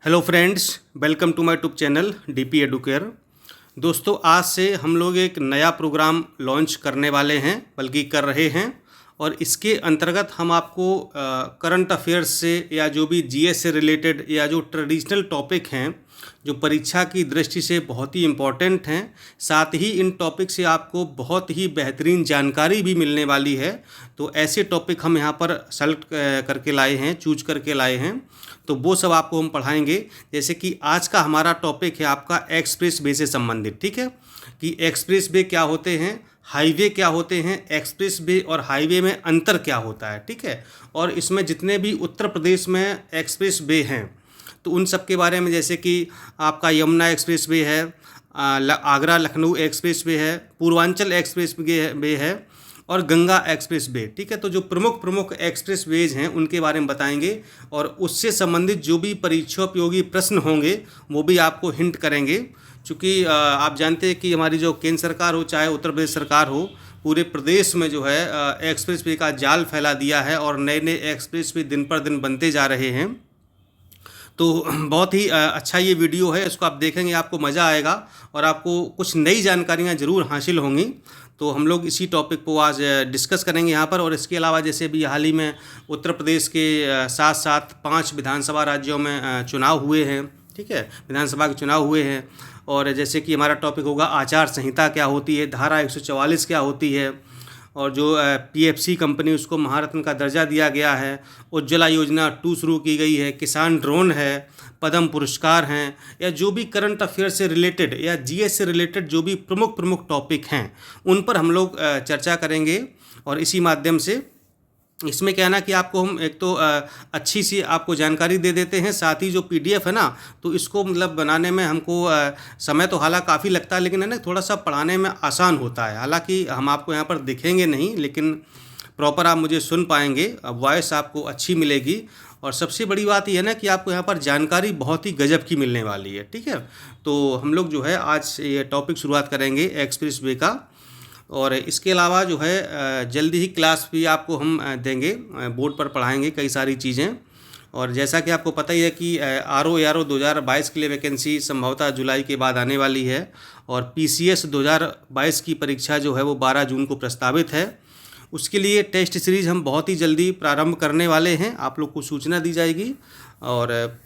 Hello friends, welcome to my YouTube channel DP Educare. दोस्तों, आज से हम लोग एक नया प्रोग्राम लॉन्च करने वाले हैं, बल्कि कर रहे हैं। और इसके अंतर्गत हम आपको करंट अफेयर्स से या जो भी जीएस से रिलेटेड या जो ट्रेडिशनल टॉपिक हैं जो परीक्षा की दृष्टि से बहुत ही इम्पॉर्टेंट हैं, साथ ही इन टॉपिक से आपको बहुत ही बेहतरीन जानकारी भी मिलने वाली है। तो ऐसे टॉपिक हम यहाँ पर सेलेक्ट करके लाए हैं, चूज करके लाए हैं। तो वो सब आपको हम पढ़ाएंगे। जैसे कि आज का हमारा टॉपिक है आपका एक्सप्रेस वे से संबंधित, ठीक है, कि एक्सप्रेस वे क्या होते हैं, हाईवे क्या होते हैं, एक्सप्रेस वे और हाईवे में अंतर क्या होता है, ठीक है। और इसमें जितने भी उत्तर प्रदेश में एक्सप्रेस वे हैं तो उन सब के बारे में, जैसे कि आपका यमुना एक्सप्रेस वे है, आगरा लखनऊ एक्सप्रेस वे है, पूर्वांचल एक्सप्रेस वे है और गंगा एक्सप्रेस वे, ठीक है। तो जो प्रमुख एक्सप्रेस वेज हैं उनके बारे में बताएंगे और उससे संबंधित जो भी परीक्षोपयोगी प्रश्न होंगे वो भी आपको हिंट करेंगे। चूँकि आप जानते हैं कि हमारी जो केंद्र सरकार हो चाहे उत्तर प्रदेश सरकार हो, पूरे प्रदेश में जो है एक्सप्रेस वे का जाल फैला दिया है और नए नए एक्सप्रेस वे दिन पर दिन बनते जा रहे हैं। तो बहुत ही अच्छा ये वीडियो है, इसको आप देखेंगे आपको मज़ा आएगा और आपको कुछ नई जानकारियाँ ज़रूर हासिल होंगी। तो हम लोग इसी टॉपिक को आज डिस्कस करेंगे यहाँ पर। और इसके अलावा जैसे भी हाल ही में उत्तर प्रदेश के साथ साथ 5 विधानसभा राज्यों में चुनाव हुए हैं, ठीक है, विधानसभा के चुनाव हुए हैं। और जैसे कि हमारा टॉपिक होगा आचार संहिता क्या होती है, धारा 144 क्या होती है, और जो पीएफसी कंपनी उसको महारत्न का दर्जा दिया गया है, उज्ज्वला योजना 2 शुरू की गई है, किसान ड्रोन है, पद्म पुरस्कार हैं, या जो भी करंट अफेयर से रिलेटेड या जीएस से रिलेटेड जो भी प्रमुख टॉपिक हैं उन पर हम लोग चर्चा करेंगे। और इसी माध्यम से इसमें क्या है ना कि आपको हम एक तो अच्छी सी आपको जानकारी दे देते हैं, साथ ही जो पीडीएफ है ना तो इसको मतलब बनाने में हमको समय तो हालांकि काफ़ी लगता है, लेकिन है ना थोड़ा सा पढ़ाने में आसान होता है। हालांकि हम आपको यहाँ पर दिखेंगे नहीं, लेकिन प्रॉपर आप मुझे सुन पाएंगे, वॉइस आपको अच्छी मिलेगी। और सबसे बड़ी बात यह है ना कि आपको यहाँ पर जानकारी बहुत ही गजब की मिलने वाली है, ठीक है। तो हम लोग जो है आज ये टॉपिक शुरुआत करेंगे एक्सप्रेस वे का। और इसके अलावा जो है जल्दी ही क्लास भी आपको हम देंगे, बोर्ड पर पढ़ाएंगे कई सारी चीज़ें। और जैसा कि आपको पता ही है कि आरओ 2022 के लिए वैकेंसी संभवतः जुलाई के बाद आने वाली है। और पीसीएस 2022 की परीक्षा जो है वो 12 जून को प्रस्तावित है। उसके लिए टेस्ट सीरीज़ हम बहुत ही जल्दी प्रारंभ करने वाले हैं, आप लोग को सूचना दी जाएगी और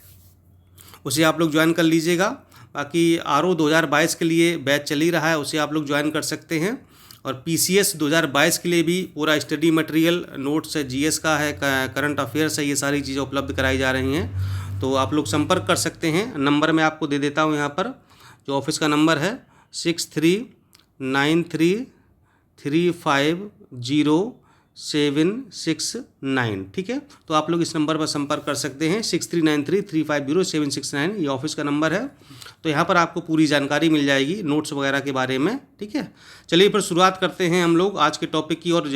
उसे आप लोग ज्वाइन कर लीजिएगा। बाकी आरओ 2022 के लिए बैच चल ही रहा है, उसे आप लोग ज्वाइन कर सकते हैं। और पीसीएस 2022 के लिए भी पूरा स्टडी मटेरियल, नोट्स है, जीएस का है, करंट अफेयर्स है, ये सारी चीज़ें उपलब्ध कराई जा रही हैं। तो आप लोग संपर्क कर सकते हैं। नंबर मैं आपको दे देता हूँ यहाँ पर, जो ऑफिस का नंबर है 6393350769, ठीक है। तो आप लोग इस नंबर पर संपर्क कर सकते हैं, 6393350769, ये ऑफिस का नंबर है। तो यहाँ पर आपको पूरी जानकारी मिल जाएगी नोट्स वगैरह के बारे में, ठीक है। चलिए फिर शुरुआत करते हैं हम लोग आज के टॉपिक की। और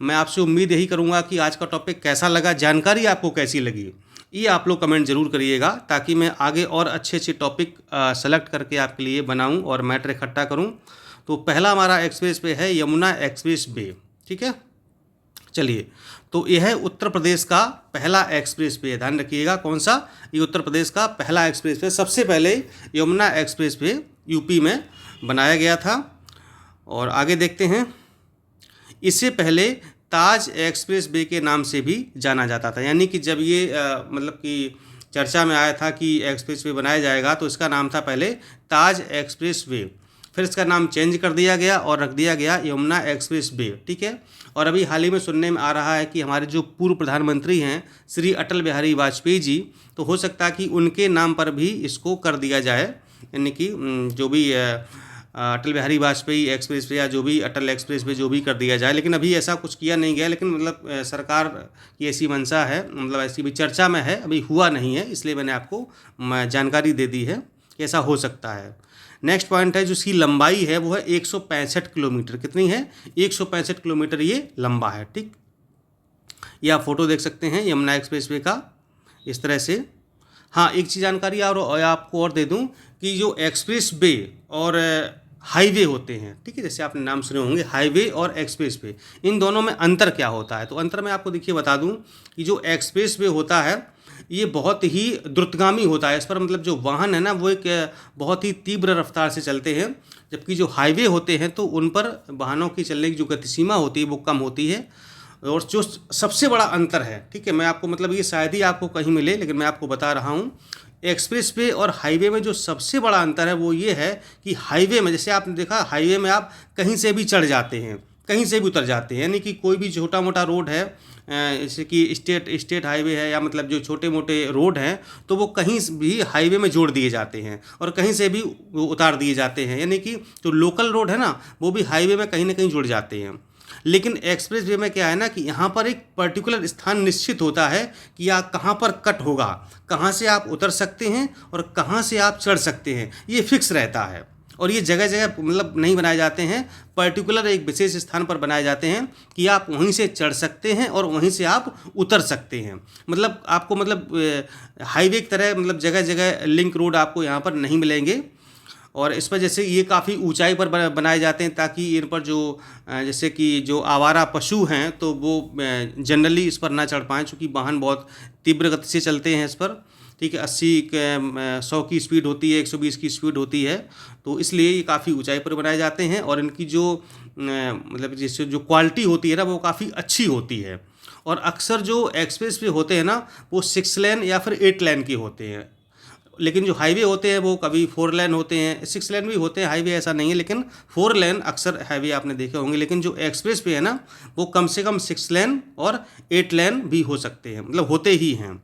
मैं आपसे उम्मीद यही करूँगा कि आज का टॉपिक कैसा लगा, जानकारी आपको कैसी लगी, ये आप लोग कमेंट ज़रूर करिएगा, ताकि मैं आगे और अच्छे टॉपिक सेलेक्ट करके आपके लिए बनाऊँ और मैटर इकट्ठा करूँ। तो पहला हमारा एक्सप्रेस वे है यमुना एक्सप्रेस वे, ठीक है। चलिए, तो यह है उत्तर प्रदेश का पहला एक्सप्रेस वे, ध्यान रखिएगा कौन सा, ये उत्तर प्रदेश का पहला एक्सप्रेस वे। सबसे पहले यमुना एक्सप्रेस वे यूपी में बनाया गया था। और आगे देखते हैं, इससे पहले ताज एक्सप्रेस वे के नाम से भी जाना जाता था। यानी कि जब ये मतलब कि चर्चा में आया था कि एक्सप्रेस वे बनाया जाएगा तो इसका नाम था पहले ताज एक्सप्रेस वे, फिर इसका नाम चेंज कर दिया गया और रख दिया गया यमुना एक्सप्रेस वे, ठीक है। और अभी हाल ही में सुनने में आ रहा है कि हमारे जो पूर्व प्रधानमंत्री हैं श्री अटल बिहारी वाजपेयी जी, तो हो सकता है कि उनके नाम पर भी इसको कर दिया जाए। यानी कि जो भी अटल बिहारी वाजपेयी एक्सप्रेस वे या जो भी अटल एक्सप्रेस वे जो भी कर दिया जाए, लेकिन अभी ऐसा कुछ किया नहीं गया। लेकिन मतलब सरकार की ऐसी मंशा है, मतलब ऐसी भी चर्चा में है, अभी हुआ नहीं है, इसलिए मैंने आपको जानकारी दे दी है कि ऐसा हो सकता है। नेक्स्ट पॉइंट है, जो इसकी लंबाई है वो है 165 किलोमीटर। कितनी है? 165 किलोमीटर ये लंबा है, ठीक। ये आप फोटो देख सकते हैं यमुना एक्सप्रेस वे का इस तरह से। हाँ, एक चीज़ जानकारी और आपको और दे दूं कि जो एक्सप्रेस वे और हाईवे होते हैं, ठीक है, जैसे आपने नाम सुने होंगे हाईवे और एक्सप्रेस वे, इन दोनों में अंतर क्या होता है। तो अंतर मैं आपको देखिए बता दूं कि जो एक्सप्रेस वे होता है ये बहुत ही द्रुतगामी होता है। इस पर मतलब जो वाहन है ना वो एक बहुत ही तीव्र रफ्तार से चलते हैं, जबकि जो हाईवे होते हैं तो उन पर वाहनों की चलने की जो गति सीमा होती है वो कम होती है। और जो सबसे बड़ा अंतर है, ठीक है, मैं आपको मतलब ये शायद ही आपको कहीं मिले, लेकिन मैं आपको बता रहा हूँ, एक्सप्रेस वे और हाईवे में जो सबसे बड़ा अंतर है वो ये है कि हाईवे में, जैसे आपने देखा, हाईवे में आप कहीं से भी चढ़ जाते हैं, कहीं से भी उतर जाते हैं, यानी कि कोई भी छोटा मोटा रोड है, जैसे कि स्टेट हाईवे है या मतलब जो छोटे मोटे रोड हैं, तो वो कहीं भी हाईवे में जोड़ दिए जाते हैं और कहीं से भी उतार दिए जाते हैं, यानी कि जो लोकल रोड है ना वो भी हाईवे में कहीं ना कहीं जुड़ जाते हैं। लेकिन एक्सप्रेस वे में क्या है ना कि यहाँ पर एक पर्टिकुलर स्थान निश्चित होता है कि आप कहाँ पर कट होगा, कहाँ से आप उतर सकते हैं और कहाँ से आप चढ़ सकते हैं, ये फिक्स रहता है। और ये जगह जगह मतलब नहीं बनाए जाते हैं, पर्टिकुलर एक विशेष स्थान पर बनाए जाते हैं कि आप वहीं से चढ़ सकते हैं और वहीं से आप उतर सकते हैं। मतलब आपको मतलब हाईवे की तरह मतलब जगह जगह लिंक रोड आपको यहाँ पर नहीं मिलेंगे। और इस पर जैसे ये काफ़ी ऊंचाई पर बनाए जाते हैं ताकि इन पर जो जैसे कि जो आवारा पशु हैं तो वो जनरली इस पर ना चढ़ पाएँ, चूँकि वाहन बहुत तीव्र गति से चलते हैं इस पर, ठीक है, 100 की स्पीड होती है, 120 की स्पीड होती है, तो इसलिए ये काफ़ी ऊंचाई पर बनाए जाते हैं। और इनकी जो मतलब जैसे जो क्वालिटी होती है ना वो काफ़ी अच्छी होती है। और अक्सर जो एक्सप्रेस वे होते हैं ना वो 6 लेन या फिर 8 लेन के होते हैं, लेकिन जो हाईवे होते हैं वो कभी 4 लेन होते हैं, 6 लेन भी होते हैं हाईवे, ऐसा नहीं है, लेकिन 4 लेन अक्सर हाईवे आपने देखे होंगे। लेकिन जो एक्सप्रेस वे है ना वो कम से कम 6 लेन और 8 लेन भी हो सकते हैं, मतलब होते ही हैं।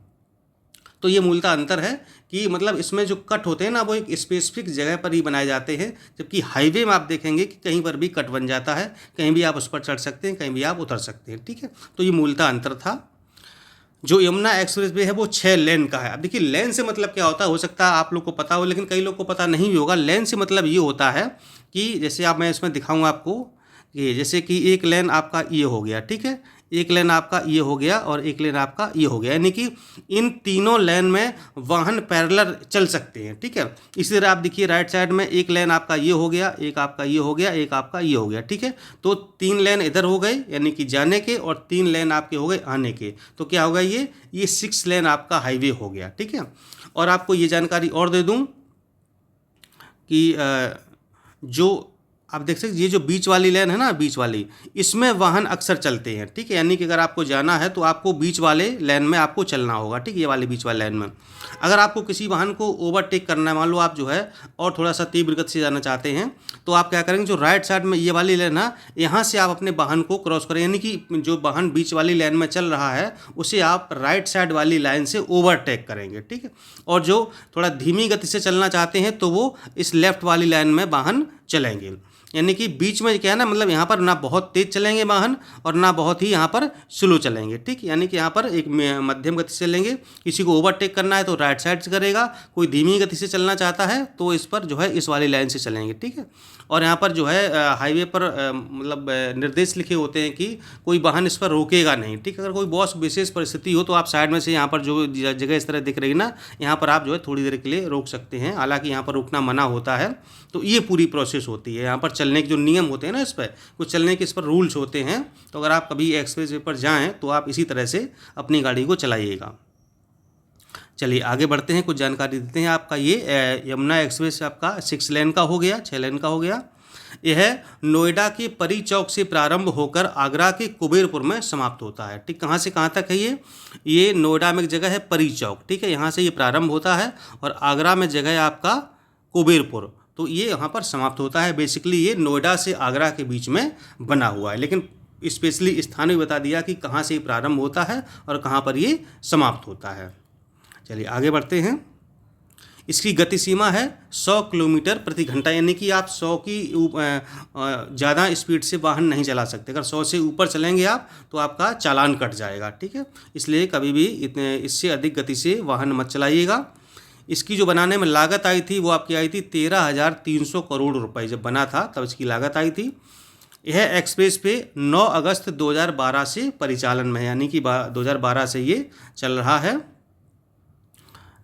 तो ये मूलतः अंतर है कि मतलब इसमें जो कट होते हैं ना वो एक स्पेसिफिक जगह पर ही बनाए जाते हैं, जबकि हाईवे में आप देखेंगे कि कहीं पर भी कट बन जाता है, कहीं भी आप उस पर चढ़ सकते हैं, कहीं भी आप उतर सकते हैं, ठीक है। तो ये मूलतः अंतर था। जो यमुना एक्सप्रेस वे है वो 6 लेन का है। अब देखिए लेन से मतलब क्या होता है, हो सकता है आप लोग को पता हो लेकिन कई लोग को पता नहीं भी होगा। लेन से मतलब ये होता है कि जैसे आप, मैं इसमें दिखाऊंगा आपको, कि जैसे कि एक लेन आपका ये हो गया, ठीक है, एक लेन आपका ये हो गया और एक लेन आपका ये हो गया, यानी कि इन तीनों लेन में वाहन पैरेलल चल सकते हैं, ठीक है। इसी तरह आप देखिए राइट साइड में एक लेन आपका ये हो गया, एक आपका ये हो गया, एक आपका ये हो गया, ठीक है। तो 3 लेन इधर हो गए यानी कि जाने के, और 3 लेन आपके हो गए आने के, तो क्या होगा, ये 6 लेन आपका हाईवे हो गया, ठीक है। और आपको ये जानकारी और दे दूं कि जो आप देख सकते ये जो बीच वाली लेन है ना, बीच वाली, इसमें वाहन अक्सर चलते हैं, ठीक है, यानी कि अगर आपको जाना है तो आपको बीच वाले लेन में आपको चलना होगा, ठीक है, ये वाले बीच वाले लेन में। अगर आपको किसी वाहन को ओवरटेक करना है, मान लो आप जो है और थोड़ा सा तीव्र गति से जाना चाहते हैं, तो आप क्या करेंगे, जो राइट साइड में ये वाली लेन है यहाँ से आप अपने वाहन को क्रॉस करें, यानी कि जो वाहन बीच वाली लेन में चल रहा है उसे आप राइट साइड वाली लाइन से ओवरटेक करेंगे, ठीक है। और जो थोड़ा धीमी गति से चलना चाहते हैं तो वो इस लेफ्ट वाली लाइन में वाहन चलेंगे, यानी कि बीच में क्या है ना, मतलब यहाँ पर ना बहुत तेज चलेंगे वाहन और ना बहुत ही यहाँ पर स्लो चलेंगे, ठीक, यानी कि यहाँ पर एक मध्यम गति से चलेंगे। किसी को ओवरटेक करना है तो राइट साइड से करेगा, कोई धीमी गति से चलना चाहता है तो इस पर जो है इस वाली लाइन से चलेंगे, ठीक है। और यहाँ पर जो है हाईवे पर मतलब निर्देश लिखे होते हैं कि कोई वाहन इस पर रोकेगा नहीं, ठीक। अगर कोई बहुत विशेष परिस्थिति हो तो आप साइड में से यहाँ पर जो जगह इस तरह दिख रही ना, यहाँ पर आप जो है थोड़ी देर के लिए रोक सकते हैं, हालांकि यहाँ पर रुकना मना होता है। तो ये पूरी प्रोसेस होती है, यहाँ पर चलने के जो नियम होते हैं ना, इस पर कुछ चलने के इस पर रूल्स होते हैं। तो अगर आप कभी एक्सप्रेस वे पर जाएँ तो आप इसी तरह से अपनी गाड़ी को चलाइएगा। चलिए आगे बढ़ते हैं, कुछ जानकारी देते हैं। आपका ये यमुना एक्सप्रेस आपका 6 लेन का हो गया, 6 लेन का हो गया। यह नोएडा के परी चौक से प्रारंभ होकर आगरा के कुबेरपुर में समाप्त होता है, ठीक। कहाँ से कहाँ तक है ये नोएडा में एक जगह है परी चौक, ठीक है, यहाँ से ये प्रारंभ होता है और आगरा में जगह है आपका कुबेरपुर, तो ये यहाँ पर समाप्त होता है। बेसिकली ये नोएडा से आगरा के बीच में बना हुआ है, लेकिन स्पेशली स्थान भी बता दिया कि कहाँ से ये प्रारंभ होता है और कहाँ पर ये समाप्त होता है। चलिए आगे बढ़ते हैं। इसकी गति सीमा है 100 किलोमीटर प्रति घंटा, यानी कि आप 100 की ज़्यादा स्पीड से वाहन नहीं चला सकते। अगर 100 से ऊपर चलेंगे आप तो आपका चालान कट जाएगा, ठीक है। इसलिए कभी भी इतने इससे अधिक गति से वाहन मत चलाइएगा। इसकी जो बनाने में लागत आई थी वो आपकी आई थी 13,300 करोड़ रुपए, जब बना था तब इसकी लागत आई थी। यह एक्सप्रेस वे 9 अगस्त 2012 से परिचालन में है, यानी कि 2012 से ये चल रहा है।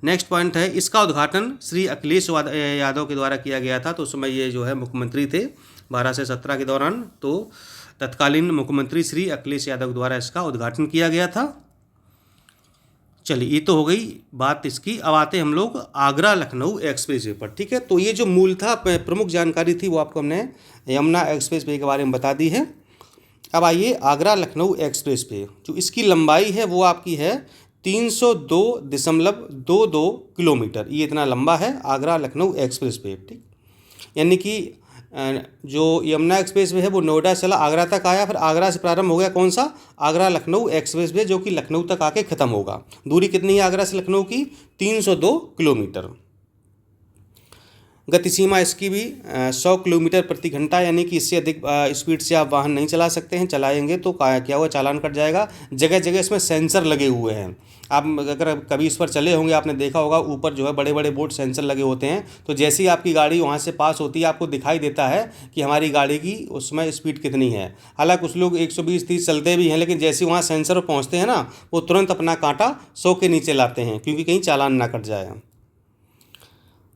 नेक्स्ट पॉइंट है, इसका उद्घाटन श्री अखिलेश यादव के द्वारा किया गया था। तो उस समय ये जो है मुख्यमंत्री थे 12 से 17 के दौरान, तो तत्कालीन मुख्यमंत्री श्री अखिलेश यादव द्वारा इसका उद्घाटन किया गया था। चलिए ये तो हो गई बात इसकी। अब आते हैं हम लोग आगरा लखनऊ एक्सप्रेस वे पर। ठीक है, तो ये जो मूल था प्रमुख जानकारी थी वो आपको हमने यमुना एक्सप्रेस वे के बारे में बता दी है। अब आइए आगरा लखनऊ एक्सप्रेस वे, जो इसकी लंबाई है वो आपकी है 302.22 किलोमीटर। ये इतना लंबा है आगरा लखनऊ एक्सप्रेस वे। ठीक, यानी कि जो यमुना एक्सप्रेस वे है वो नोएडा चला, आगरा तक आया, फिर आगरा से प्रारंभ हो गया कौन सा, आगरा लखनऊ एक्सप्रेस वे, जो कि लखनऊ तक आके ख़त्म होगा। दूरी कितनी है आगरा से लखनऊ की, 302 किलोमीटर। गति सीमा इसकी भी 100 किलोमीटर प्रति घंटा, यानी कि इससे अधिक स्पीड से आप वाहन नहीं चला सकते हैं। चलाएंगे तो क्या हुआ, चालान कट जाएगा। जगह जगह इसमें सेंसर लगे हुए हैं। आप अगर कभी इस पर चले होंगे, आपने देखा होगा ऊपर जो है बड़े बड़े बोर्ड सेंसर लगे होते हैं। तो जैसे ही आपकी गाड़ी वहाँ से पास होती है, आपको दिखाई देता है कि हमारी गाड़ी की उसमें स्पीड कितनी है। हालांकि कुछ लोग 120-130 चलते भी हैं, लेकिन जैसे वहाँ सेंसर पर पहुँचते हैं ना, वो तुरंत अपना कांटा 100 के नीचे लाते हैं, क्योंकि कहीं चालान ना कट जाए।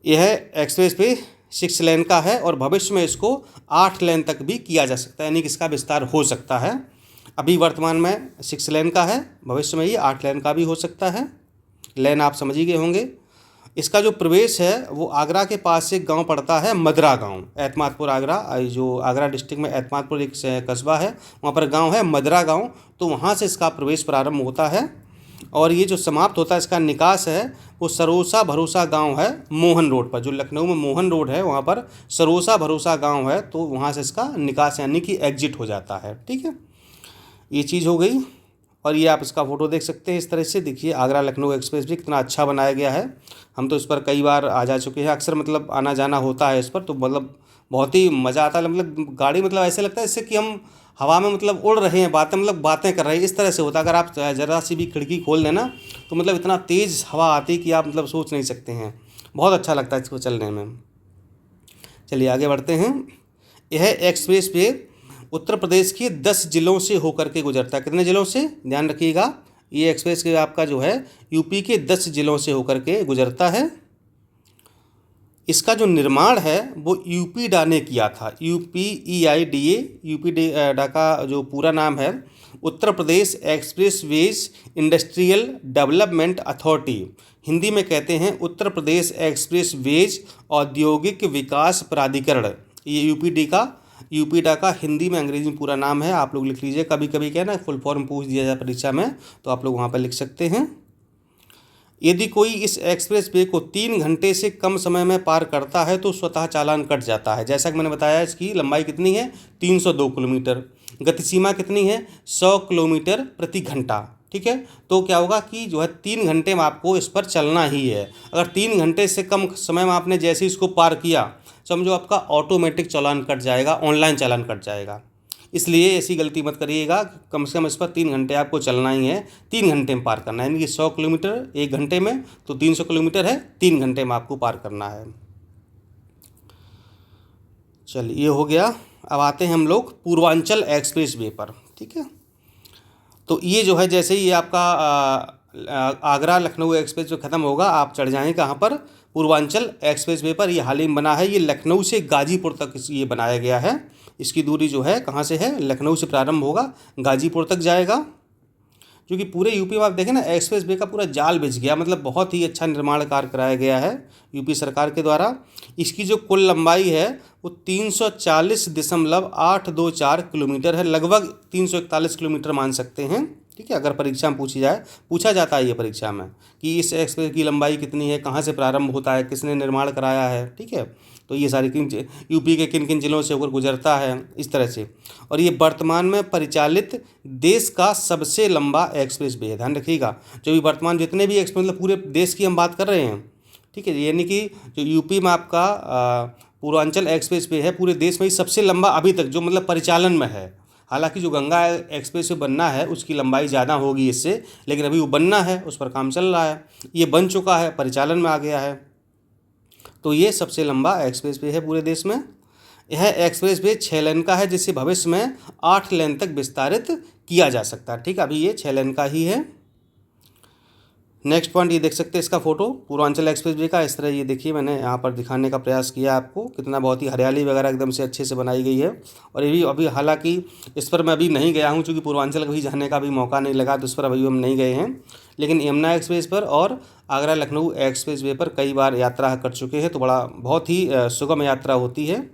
यह एक्सप्रेस वे 6 लेन का है और भविष्य में इसको 8 लेन तक भी किया जा सकता है, यानी कि इसका विस्तार हो सकता है। अभी वर्तमान में 6 लेन का है, भविष्य में ये 8 लेन का भी हो सकता है। लेन आप समझ ही गए होंगे। इसका जो प्रवेश है वो आगरा के पास से एक गांव पड़ता है, मदरा गांव, एतमादपुर आगरा, जो आगरा डिस्ट्रिक्ट में एतमादपुर एक कस्बा है, वहाँ पर गांव है मदरा गांव। तो वहाँ से इसका प्रवेश प्रारंभ होता है और ये जो समाप्त होता है, इसका निकास है वो सरोसा भरोसा गांव है, मोहन रोड पर। जो लखनऊ में मोहन रोड है वहाँ पर सरोसा भरोसा गांव है, तो वहाँ से इसका निकास यानी कि एग्जिट हो जाता है। ठीक है, ये चीज़ हो गई। और ये आप इसका फ़ोटो देख सकते हैं इस तरह से। देखिए आगरा लखनऊ एक्सप्रेस भी कितना अच्छा बनाया गया है। हम तो इस पर कई बार आ जा चुके हैं, अक्सर मतलब आना जाना होता है इस पर, तो मतलब बहुत ही मज़ा आता है। मतलब गाड़ी मतलब ऐसे लगता है इससे कि हम हवा में मतलब उड़ रहे हैं, बातें कर रहे हैं, इस तरह से होता है। अगर आप ज़रा सी भी खिड़की खोल देना तो मतलब इतना तेज़ हवा आती है कि आप मतलब सोच नहीं सकते हैं। बहुत अच्छा लगता है इसको चलने में। चलिए आगे बढ़ते हैं। यह एक्सप्रेस वे उत्तर प्रदेश के 10 जिलों से होकर के गुजरता है। कितने जिलों से, ध्यान रखिएगा। ये एक्सप्रेस वे आपका जो है यूपी के 10 जिलों से होकर के गुजरता है। इसका जो निर्माण है वो यूपीडा ने किया था, UPEIDA। यूपीडा का जो पूरा नाम है Uttar Pradesh expressways industrial development authority. Hindi में कहते हैं उत्तर प्रदेश एक्सप्रेस वेज औद्योगिक विकास प्राधिकरण। ये यूपीडा का हिंदी में अंग्रेजी में पूरा नाम है। आप लोग लिख लीजिए, कभी कभी क्या है ना फुल फॉर्म पूछ दिया जाए परीक्षा में, तो आप लोग वहाँ पर लिख सकते हैं। यदि कोई इस एक्सप्रेस वे को 3 घंटे से कम समय में पार करता है तो स्वतः चालान कट जाता है। जैसा कि मैंने बताया, इसकी लंबाई कितनी है, 302 किलोमीटर। गति सीमा कितनी है, 100 किलोमीटर प्रति घंटा। ठीक है, तो क्या होगा कि जो है 3 घंटे में आपको इस पर चलना ही है। अगर 3 घंटे से कम समय में आपने जैसे इसको पार किया, समझो आपका ऑटोमेटिक चालान कट जाएगा, ऑनलाइन चालान कट जाएगा। इसलिए ऐसी गलती मत करिएगा। कम से कम इस पर 3 घंटे आपको चलना ही है, 3 घंटे में पार करना है। यानी कि 100 किलोमीटर 1 घंटे में, तो 300 किलोमीटर है, 3 घंटे में आपको पार करना है। चलिए ये हो गया। अब आते हैं हम लोग पूर्वांचल एक्सप्रेस वे पर। ठीक है, तो ये जो है जैसे ही आपका आगरा लखनऊ एक्सप्रेस जो ख़त्म होगा, आप चढ़ जाएँ कहाँ पर, पूर्वांचल एक्सप्रेस वे पर। ये हाल ही में बना है, ये लखनऊ से गाजीपुर तक ये बनाया गया है। इसकी दूरी जो है कहाँ से है, लखनऊ से प्रारंभ होगा, गाजीपुर तक जाएगा। क्योंकि पूरे यूपी में आप देखें ना, एक्सप्रेस वे का पूरा जाल बिछ गया, मतलब बहुत ही अच्छा निर्माण कार्य कराया गया है यूपी सरकार के द्वारा। इसकी जो कुल लंबाई है वो 340.824 किलोमीटर है, लगभग 341 किलोमीटर मान सकते हैं। ठीक है, अगर परीक्षा में पूछा जाता है ये परीक्षा में कि इस एक्सप्रेस की लंबाई कितनी है, कहाँ से प्रारंभ होता है, किसने निर्माण कराया है। ठीक है, तो ये सारी यूपी के किन किन जिलों से होकर गुजरता है, इस तरह से। और ये वर्तमान में परिचालित देश का सबसे लंबा एक्सप्रेस वे है। ध्यान रखिएगा, जो भी वर्तमान जितने भी एक्सप्रेस, मतलब पूरे देश की हम बात कर रहे हैं। ठीक है, यानी कि जो यूपी में आपका पूर्वांचल एक्सप्रेस वे है, पूरे देश में ही सबसे लंबा अभी तक जो मतलब परिचालन में है। हालांकि जो गंगा एक्सप्रेस वे बनना है उसकी लंबाई ज़्यादा होगी इससे, लेकिन अभी वो बनना है, उस पर काम चल रहा है, ये बन चुका है, परिचालन में आ गया है। तो ये सबसे लंबा एक्सप्रेस वे है पूरे देश में। यह एक्सप्रेस वे 6 लेन का है, जिसे भविष्य में 8 लेन तक विस्तारित किया जा सकता है। ठीक है, अभी ये 6 लेन का ही है। नेक्स्ट पॉइंट ये देख सकते हैं इसका फोटो पूर्वांचल एक्सप्रेस वे का। इस तरह ये देखिए, मैंने यहाँ पर दिखाने का प्रयास किया आपको, कितना बहुत ही हरियाली वगैरह एकदम से अच्छे से बनाई गई है। और ये भी अभी हालांकि इस पर मैं अभी नहीं गया हूँ, क्योंकि पूर्वांचल कभी जाने का भी मौका नहीं लगा, तो इस पर अभी हम नहीं गए हैं। लेकिन यमुना एक्सप्रेस पर और आगरा लखनऊ एक्सप्रेस वे पर कई बार यात्रा कर चुके हैं, तो बहुत ही सुगम यात्रा होती है।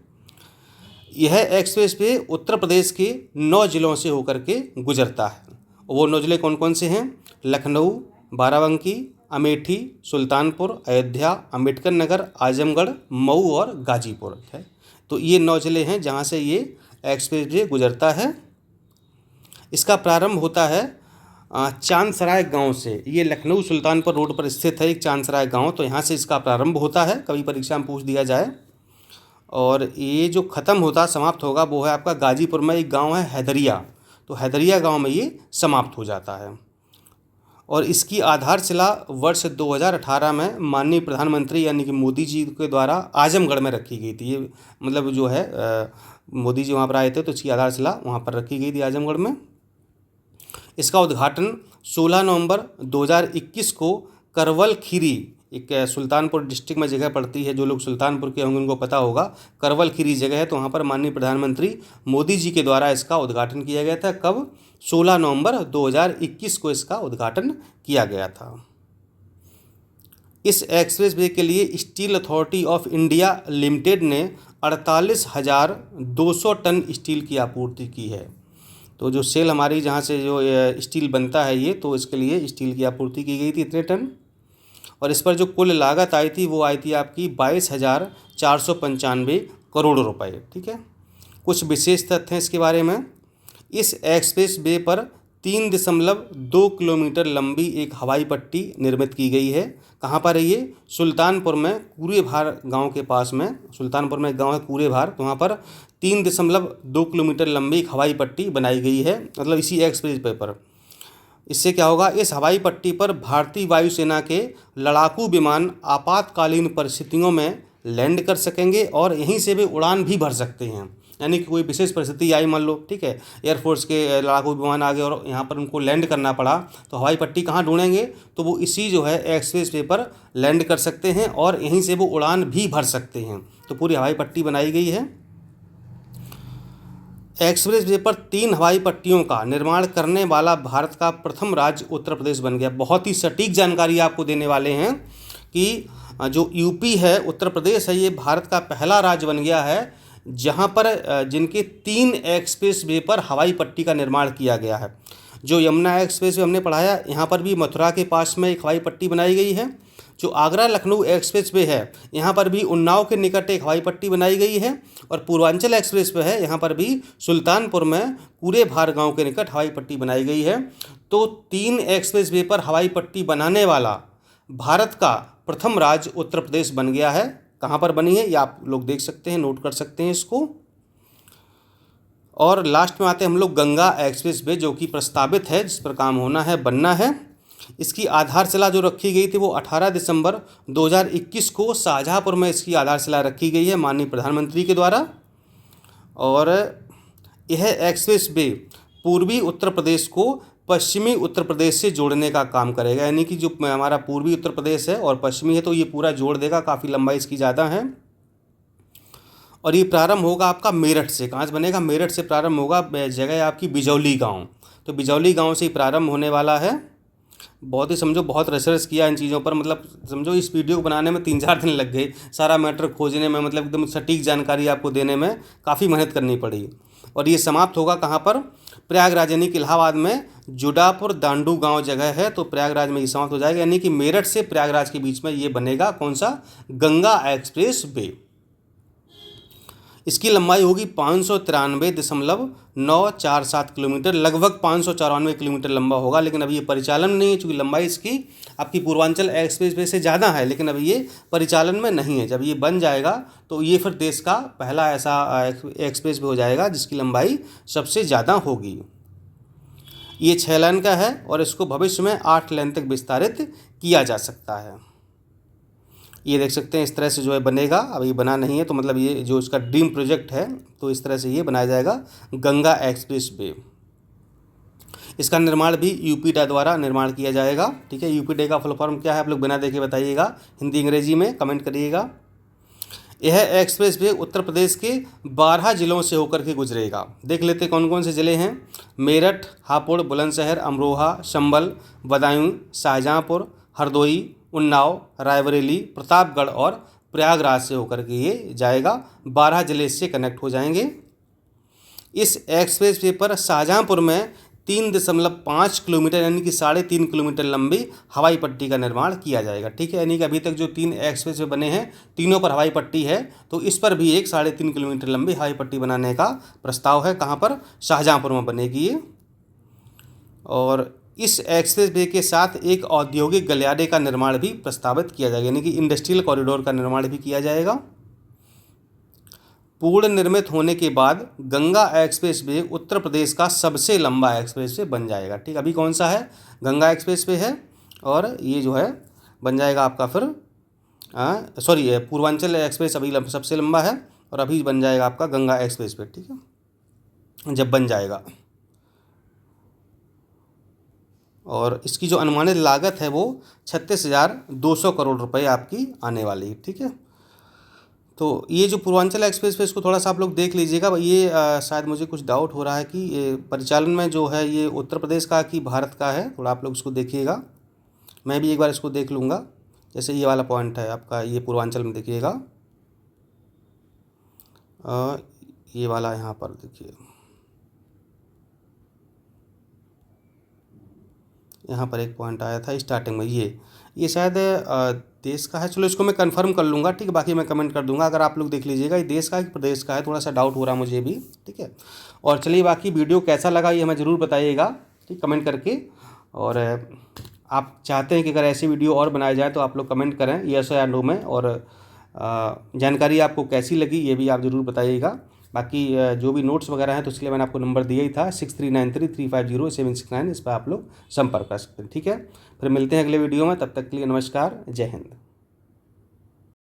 यह एक्सप्रेस वे उत्तर प्रदेश के 9 जिलों से होकर के गुजरता है। वो 9 जिले कौन कौन से हैं? लखनऊ, बाराबंकी, अमेठी, सुल्तानपुर, अयोध्या, अम्बेडकर नगर, आजमगढ़, मऊ और गाजीपुर है। तो ये 9 जिले हैं जहाँ से ये एक्सप्रेस वे गुजरता है। इसका प्रारंभ होता है चांदसराय गांव से। ये लखनऊ सुल्तानपुर रोड पर स्थित है एक चांदसराय गांव, तो यहाँ से इसका प्रारंभ होता है, कभी परीक्षा में पूछ दिया जाए। और ये जो ख़त्म होता समाप्त होगा वो है आपका गाजीपुर में एक गांव है हैदरिया, तो हैदरिया गांव में ये समाप्त हो जाता है। और इसकी आधारशिला वर्ष 2018 में माननीय प्रधानमंत्री यानी कि मोदी जी के द्वारा आजमगढ़ में रखी गई थी। ये मतलब जो है मोदी जी वहाँ पर आए थे तो इसकी आधारशिला वहाँ पर रखी गई थी आजमगढ़ में। इसका उद्घाटन 16 नवंबर 2021 को करवल खीरी, एक सुल्तानपुर डिस्ट्रिक्ट में जगह पड़ती है, जो लोग सुल्तानपुर के होंगे उनको पता होगा, करवल खीरी जगह है, तो वहाँ पर माननीय प्रधानमंत्री मोदी जी के द्वारा इसका उद्घाटन किया गया था। कब? 16 नवंबर 2021 को इसका उद्घाटन किया गया था। इस एक्सप्रेस वे के लिए steel authority of India limited ने 48,200 टन स्टील की आपूर्ति की है। तो जो सेल हमारी जहाँ से जो स्टील बनता है ये, तो इसके लिए स्टील की आपूर्ति की गई थी इतने टन। और इस पर जो कुल लागत आई थी वो आई थी आपकी 22,495 करोड़ रुपए। ठीक है, कुछ विशेष तथ्य हैं इसके बारे में। इस एक्सप्रेस वे पर 3.2 किलोमीटर लंबी एक हवाई पट्टी निर्मित की गई है। कहाँ पर है ये? सुल्तानपुर में कूरेभार गांव के पास में। सुल्तानपुर में एक गांव है कूरेभार, तो वहाँ पर 3.2 किलोमीटर लंबी एक हवाई पट्टी बनाई गई है, मतलब इसी एक्सप्रेस वे पर। इससे क्या होगा? इस हवाई पट्टी पर भारतीय वायुसेना के लड़ाकू विमान आपातकालीन परिस्थितियों में लैंड कर सकेंगे और यहीं से वे उड़ान भी भर सकते हैं। यानी कि कोई विशेष परिस्थिति आई मान लो, ठीक है, एयरफोर्स के लड़ाकू विमान आ गए और यहाँ पर उनको लैंड करना पड़ा, तो हवाई पट्टी कहाँ ढूंढेंगे? तो वो इसी जो है एक्सप्रेस वे पर लैंड कर सकते हैं और यहीं से वो उड़ान भी भर सकते हैं। तो पूरी हवाई पट्टी बनाई गई है। एक्सप्रेस वे पर 3 हवाई पट्टियों का निर्माण करने वाला भारत का प्रथम राज्य उत्तर प्रदेश बन गया। बहुत ही सटीक जानकारी आपको देने वाले हैं कि जो यूपी है, उत्तर प्रदेश है, ये भारत का पहला राज्य बन गया है जहाँ पर जिनके 3 एक्सप्रेस वे पर हवाई पट्टी का निर्माण किया गया है। जो यमुना एक्सप्रेस वे हमने पढ़ाया, यहाँ पर भी मथुरा के पास में एक हवाई पट्टी बनाई गई है। जो आगरा लखनऊ एक्सप्रेस वे है, यहाँ पर भी उन्नाव के निकट एक हवाई पट्टी बनाई गई है। और पूर्वांचल एक्सप्रेस वे है, यहाँ पर भी सुल्तानपुर में कूरेभार गांव के निकट हवाई पट्टी बनाई गई है। तो 3 एक्सप्रेस वे पर हवाई पट्टी बनाने वाला भारत का प्रथम राज्य उत्तर प्रदेश बन गया है। कहाँ पर बनी है ये आप लोग देख सकते हैं, नोट कर सकते हैं इसको। और लास्ट में आते हैं हम लोग गंगा एक्सप्रेस वे, जो कि प्रस्तावित है, जिस पर काम होना है, बनना है। इसकी आधारशिला जो रखी गई थी वो 18 दिसंबर 2021 को शाहजहाँपुर में इसकी आधारशिला रखी गई है माननीय प्रधानमंत्री के द्वारा। और यह एक्सप्रेस वे पूर्वी उत्तर प्रदेश को पश्चिमी उत्तर प्रदेश से जोड़ने का काम करेगा। यानी कि जो हमारा पूर्वी उत्तर प्रदेश है और पश्चिमी है, तो ये पूरा जोड़ देगा, काफ़ी लंबाई इसकी ज़्यादा है। और ये प्रारंभ होगा आपका मेरठ से। कहाँ से बनेगा? मेरठ से प्रारंभ होगा। जगह है आपकी बिजौली गांव, तो बिजौली गांव से ही प्रारंभ होने वाला है। बहुत ही समझो बहुत रिसर्च किया इन चीज़ों पर, मतलब समझो इस वीडियो को बनाने में 3-4 दिन लग गए, सारा मैटर खोजने में, मतलब एकदम सटीक जानकारी आपको देने में काफ़ी मेहनत करनी पड़ी। और ये समाप्त होगा कहाँ पर? प्रयागराज, यानी कि इलाहाबाद में जुडापुर दांडू गांव जगह है, तो प्रयागराज में ये समाप्त हो जाएगा। यानी कि मेरठ से प्रयागराज के बीच में ये बनेगा कौन सा? Ganga express way. इसकी लंबाई होगी 593.947 किलोमीटर, लगभग 594 किलोमीटर लंबा होगा। लेकिन अभी ये परिचालन में नहीं है, चूँकि लंबाई इसकी आपकी पूर्वांचल एक्सप्रेस वे से ज़्यादा है, लेकिन अभी ये परिचालन में नहीं है। जब ये बन जाएगा तो ये फिर देश का पहला ऐसा एक्सप्रेस वे हो जाएगा जिसकी लंबाई सबसे ज़्यादा होगी। ये 6 लेन का है और इसको भविष्य में 8 लेन तक विस्तारित किया जा सकता है। ये देख सकते हैं इस तरह से जो है बनेगा। अभी बना नहीं है, तो मतलब ये जो इसका ड्रीम प्रोजेक्ट है, तो इस तरह से ये बनाया जाएगा गंगा एक्सप्रेस वे। इसका निर्माण भी यूपीडा द्वारा निर्माण किया जाएगा। ठीक है, यूपीडा का फुल फॉर्म क्या है आप लोग बिना देखे बताइएगा, हिंदी अंग्रेजी में कमेंट करिएगा। यह एक्सप्रेस वे उत्तर प्रदेश के 12 जिलों से होकर के गुजरेगा। देख लेते कौन कौन से ज़िले हैं। मेरठ, हापुड़, बुलंदशहर, अमरोहा, संभल, बदायूं, शाहजहाँपुर, हरदोई, उन्नाव, रायबरेली, प्रतापगढ़ और प्रयागराज से होकर के ये जाएगा। 12 जिले इससे कनेक्ट हो जाएंगे। इस एक्सप्रेस वे पर शाहजहाँपुर में 3.5 किलोमीटर यानी कि 3.5 किलोमीटर लंबी हवाई पट्टी का निर्माण किया जाएगा। ठीक है, यानी कि अभी तक जो 3 एक्सप्रेस वे बने हैं तीनों पर हवाई पट्टी है, तो इस पर भी एक 3.5 किलोमीटर लंबी हवाई पट्टी बनाने का प्रस्ताव है। कहाँ पर? शाहजहाँपुर में बनेगी ये। और इस एक्सप्रेस वे के साथ एक औद्योगिक गलियारे का निर्माण भी प्रस्तावित किया जाएगा, यानी कि इंडस्ट्रियल कॉरिडोर का निर्माण भी किया जाएगा। पूर्ण निर्मित होने के बाद गंगा एक्सप्रेस वे उत्तर प्रदेश का सबसे लंबा एक्सप्रेस वे बन जाएगा। ठीक, अभी कौन सा है? गंगा एक्सप्रेस वे है, और ये जो है बन जाएगा आपका फिर पूर्वांचल एक्सप्रेस अभी सबसे लंबा है, और अभी बन जाएगा आपका गंगा एक्सप्रेस वे। ठीक है, जब बन जाएगा। और इसकी जो अनुमानित लागत है वो 36,200 करोड़ रुपए आपकी आने वाली है। ठीक है, तो ये जो पूर्वांचल एक्सप्रेस वे इसको थोड़ा सा आप लोग देख लीजिएगा। ये शायद मुझे कुछ डाउट हो रहा है कि ये परिचालन में जो है ये उत्तर प्रदेश का कि भारत का है, थोड़ा आप लोग इसको देखिएगा। मैं भी एक बार इसको देख लूँगा। जैसे ये वाला पॉइंट है आपका, ये पूर्वांचल में देखिएगा, ये वाला यहाँ पर देखिए, यहाँ पर एक पॉइंट आया था स्टार्टिंग में, ये शायद देश का है। चलो इसको मैं कंफर्म कर लूँगा। ठीक है, बाकी मैं कमेंट कर दूंगा। अगर आप लोग देख लीजिएगा ये देश का है कि प्रदेश का है, थोड़ा सा डाउट हो रहा मुझे भी। ठीक है, और चलिए बाकी वीडियो कैसा लगा ये हमें ज़रूर बताइएगा, ठीक, कमेंट करके। और आप चाहते हैं कि अगर ऐसी वीडियो और बनाया जाए तो आप लोग कमेंट करें यस या नो में। और जानकारी आपको कैसी लगी ये भी आप ज़रूर बताइएगा। बाकी जो भी नोट्स वगैरह हैं तो इसलिए मैंने आपको नंबर दिया ही था 6393350769, इस पर आप लोग संपर्क कर सकते हैं। ठीक है, फिर मिलते हैं अगले वीडियो में, तब तक के लिए नमस्कार, जय हिंद।